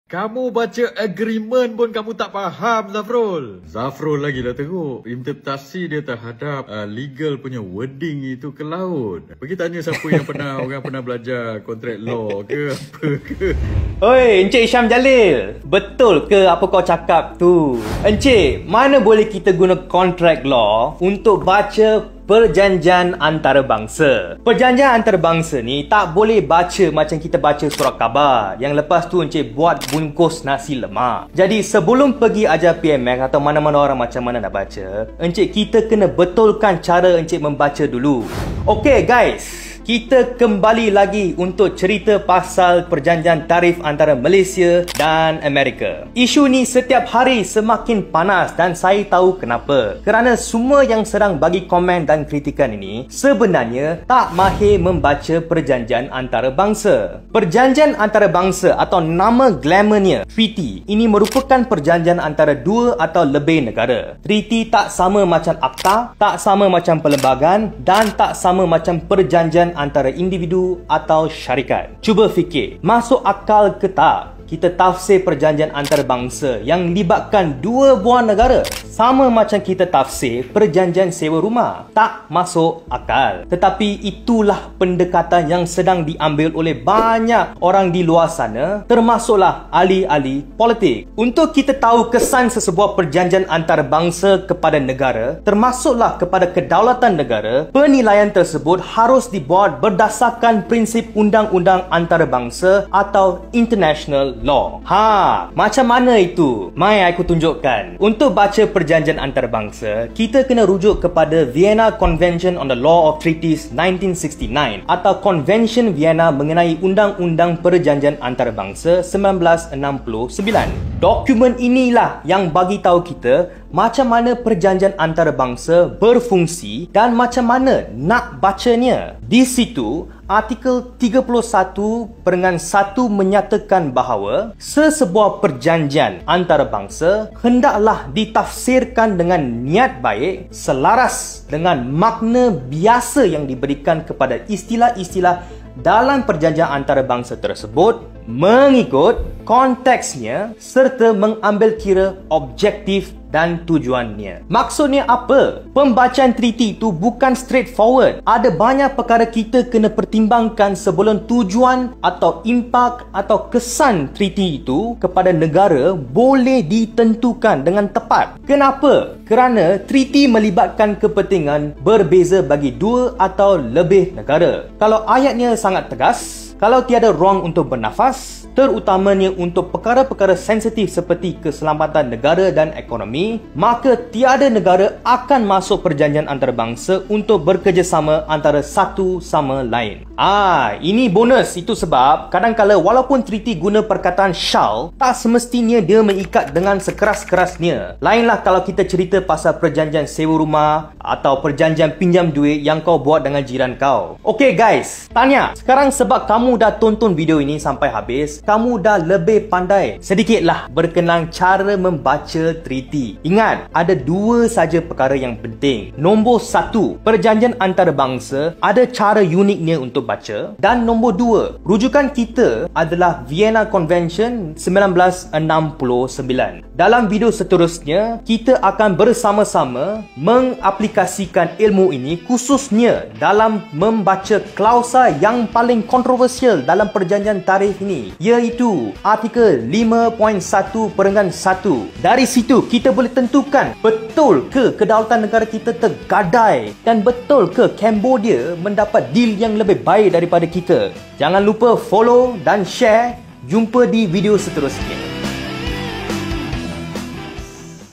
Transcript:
Kamu baca agreement pun kamu tak faham, Zafrul. Zafrul lagi dah teruk interpretasi dia terhadap legal punya wording itu ke laut. Pergi tanya siapa yang orang pernah belajar kontrak law ke apa ke. Oi, Encik Syam Jalil, betul ke apa kau cakap tu? Encik, mana boleh kita guna kontrak law untuk baca perjanjian antarabangsa? Perjanjian antarabangsa ni tak boleh baca macam kita baca surat khabar yang lepas tu encik buat bungkus nasi lemak. Jadi sebelum pergi ajar PMX atau mana-mana orang macam mana nak baca, encik kita kena betulkan cara encik membaca dulu. Okay guys, kita kembali lagi untuk cerita pasal perjanjian tarif antara Malaysia dan Amerika. Isu ni setiap hari semakin panas dan saya tahu kenapa. Kerana semua yang sedang bagi komen dan kritikan ini sebenarnya tak mahir membaca perjanjian antarabangsa. Perjanjian antarabangsa atau nama glamournya treaty ini merupakan perjanjian antara dua atau lebih negara. Treaty tak sama macam akta, tak sama macam perlembagaan dan tak sama macam perjanjian antara individu atau syarikat. Cuba fikir, masuk akal ke tak kita tafsir perjanjian antarabangsa yang libatkan dua buah negara sama macam kita tafsir perjanjian sewa rumah? Tak masuk akal. Tetapi itulah pendekatan yang sedang diambil oleh banyak orang di luar sana, termasuklah ahli-ahli politik. Untuk kita tahu kesan sesebuah perjanjian antarabangsa kepada negara, termasuklah kepada kedaulatan negara, penilaian tersebut harus dibuat berdasarkan prinsip undang-undang antarabangsa atau international law. Macam mana itu? Mai aku tunjukkan. Untuk baca perjanjian antarabangsa, kita kena rujuk kepada Vienna Convention on the Law of Treaties 1969 atau Convention Vienna mengenai Undang-Undang Perjanjian Antarabangsa 1969. Dokumen inilah yang bagi tahu kita macam mana perjanjian antarabangsa berfungsi dan macam mana nak bacanya. Di situ, artikel 31/1 menyatakan bahawa sesebuah perjanjian antarabangsa hendaklah ditafsirkan dengan niat baik selaras dengan makna biasa yang diberikan kepada istilah-istilah dalam perjanjian antarabangsa tersebut mengikut konteksnya serta mengambil kira objektif dan tujuannya. Maksudnya apa? Pembacaan treaty itu bukan straightforward. Ada banyak perkara kita kena pertimbangkan sebelum tujuan atau impak atau kesan treaty itu kepada negara boleh ditentukan dengan tepat. Kenapa? Kerana treaty melibatkan kepentingan berbeza bagi dua atau lebih negara. Kalau ayatnya sangat tegas, kalau tiada ruang untuk bernafas, terutamanya untuk perkara-perkara sensitif seperti keselamatan negara dan ekonomi, maka tiada negara akan masuk perjanjian antarabangsa untuk bekerjasama antara satu sama lain. Ini bonus. Itu sebab kadang-kala walaupun treaty guna perkataan shall, tak semestinya dia mengikat dengan sekeras-kerasnya. Lainlah kalau kita cerita pasal perjanjian sewa rumah atau perjanjian pinjam duit yang kau buat dengan jiran kau. Okay guys, tanya. Sekarang sebab kamu dah tonton video ini sampai habis, kamu dah lebih pandai sedikitlah berkenaan cara membaca treaty. Ingat, ada dua saja perkara yang penting. Nombor satu, perjanjian antarabangsa ada cara uniknya untuk baca. Dan nombor dua, rujukan kita adalah Vienna Convention 1969. Dalam video seterusnya, kita akan bersama-sama mengaplikasikan ilmu ini khususnya dalam membaca klausa yang paling kontroversial dalam perjanjian tarif ini, iaitu artikel 5.1/1. Dari situ kita boleh tentukan betul ke kedaulatan negara kita tergadai dan betul ke Cambodia mendapat deal yang lebih baik daripada kita. Jangan lupa follow dan share. Jumpa di video seterusnya.